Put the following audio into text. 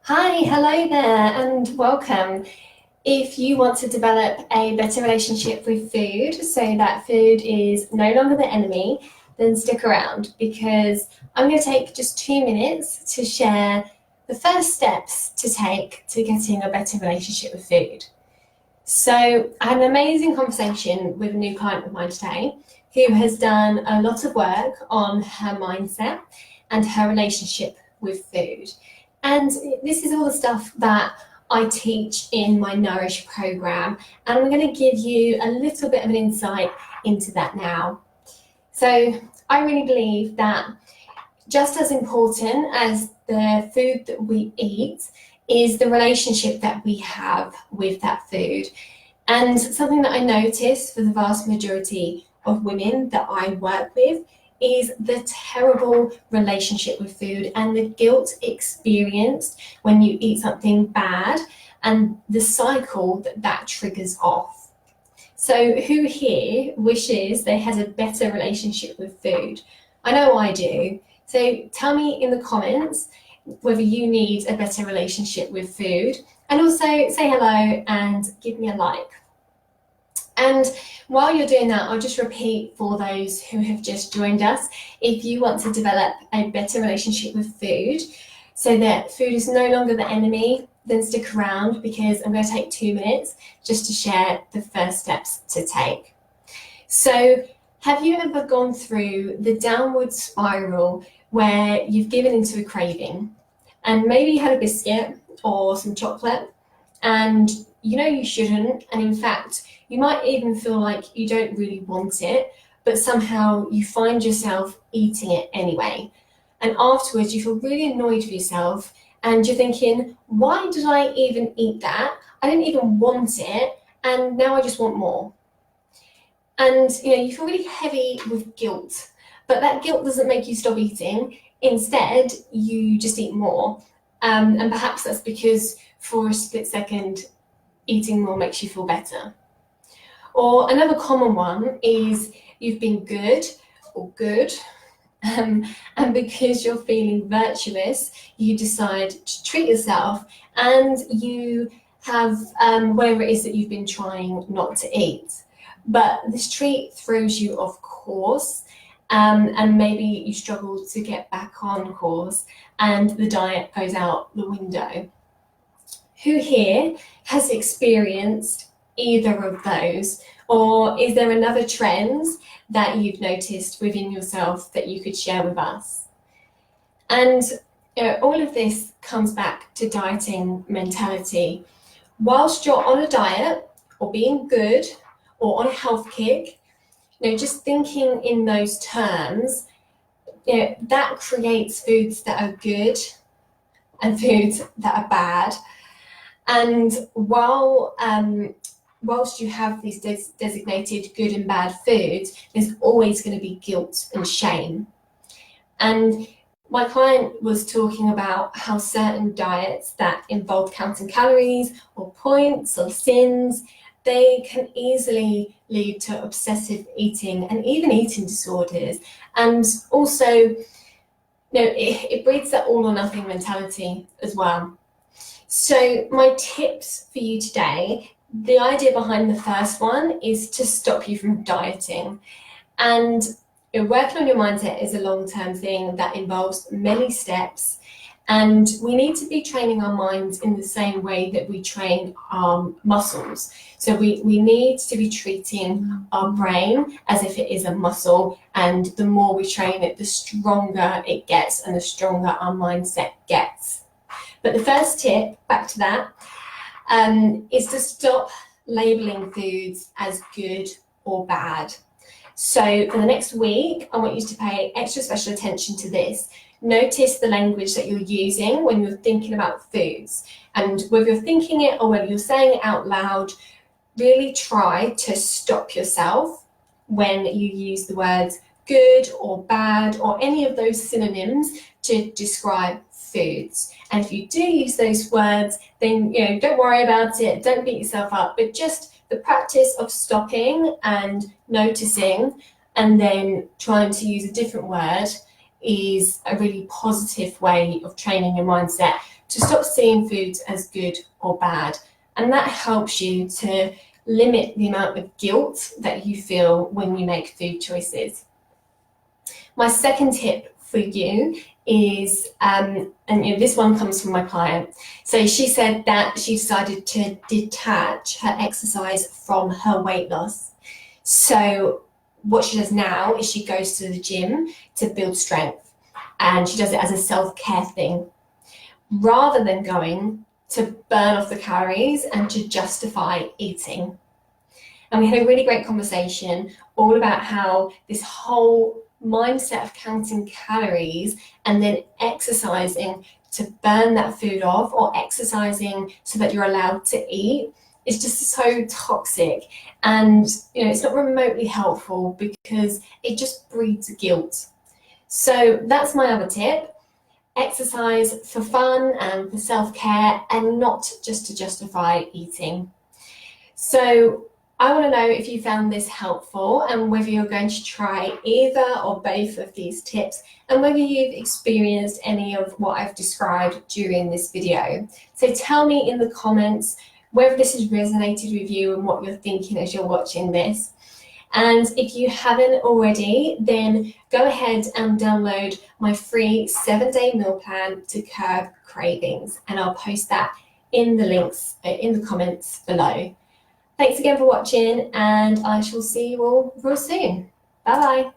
Hi, hello there, and welcome. If you want to develop a better relationship with food so that food is no longer the enemy, then stick around because I'm going to take just 2 minutes to share the first steps to take to getting a better relationship with food. So, I had an amazing conversation with a new client of mine today who has done a lot of work on her mindset and her relationship with food. And this is all the stuff that I teach in my Nourish program, and I'm going to give you a little bit of an insight into that now. So, I really believe that just as important as the food that we eat is the relationship that we have with that food. And something that I notice for the vast majority of women that I work with is the terrible relationship with food and the guilt experienced when you eat something bad and the cycle that that triggers off. So, who here wishes they had a better relationship with food? I know I do. So, tell me in the comments whether you need a better relationship with food, and also say hello and give me a like. And while you're doing that, I'll just repeat for those who have just joined us, if you want to develop a better relationship with food so that food is no longer the enemy, then stick around because I'm going to take 2 minutes just to share the first steps to take. So, have you ever gone through the downward spiral where you've given into a craving and maybe you had a biscuit or some chocolate and you know you shouldn't, and in fact, you might even feel like you don't really want it, but somehow you find yourself eating it anyway. And afterwards, you feel really annoyed with yourself and you're thinking, why did I even eat that? I didn't even want it, and now I just want more. And you feel really heavy with guilt, but that guilt doesn't make you stop eating. Instead, you just eat more. And perhaps that's because for a split second, eating more makes you feel better. Or another common one is you've been good or good, and because you're feeling virtuous, you decide to treat yourself and you have whatever it is that you've been trying not to eat. But this treat throws you off course, and maybe you struggle to get back on course and the diet goes out the window. Who here has experienced either of those? Or is there another trend that you've noticed within yourself that you could share with us? And all of this comes back to dieting mentality. Whilst you're on a diet or being good or on a health kick, just thinking in those terms, that creates foods that are good and foods that are bad. And whilst you have these designated good and bad foods, there's always going to be guilt and shame. And my client was talking about how certain diets that involve counting calories or points or sins, they can easily lead to obsessive eating and even eating disorders. And also, it breeds that all or nothing mentality as well. So my tips for you today, the idea behind the first one is to stop you from dieting. And working on your mindset is a long-term thing that involves many steps. And we need to be training our minds in the same way that we train our muscles. So we need to be treating our brain as if it is a muscle. And the more we train it, the stronger it gets and the stronger our mindset gets. But the first tip, back to that, is to stop labeling foods as good or bad. So for the next week, I want you to pay extra special attention to this. Notice the language that you're using when you're thinking about foods. And whether you're thinking it or whether you're saying it out loud, really try to stop yourself when you use the words good or bad or any of those synonyms to describe foods. And if you do use those words, then don't worry about it, don't beat yourself up, but just the practice of stopping and noticing and then trying to use a different word is a really positive way of training your mindset to stop seeing foods as good or bad. And that helps you to limit the amount of guilt that you feel when you make food choices. My second tip for you is, this one comes from my client. So she said that she decided to detach her exercise from her weight loss. So what she does now is she goes to the gym to build strength, and she does it as a self-care thing, rather than going to burn off the calories and to justify eating. And we had a really great conversation all about how this whole mindset of counting calories and then exercising to burn that food off, or exercising so that you're allowed to eat, is just so toxic. And it's not remotely helpful because it just breeds guilt. So that's my other tip. Exercise for fun and for self-care, and not just to justify eating. So I want to know if you found this helpful, and whether you're going to try either or both of these tips, and whether you've experienced any of what I've described during this video. So tell me in the comments whether this has resonated with you and what you're thinking as you're watching this. And if you haven't already, then go ahead and download my free 7-day meal plan to curb cravings, and I'll post that in the links in the comments below. Thanks again for watching, and I shall see you all real soon. Bye bye.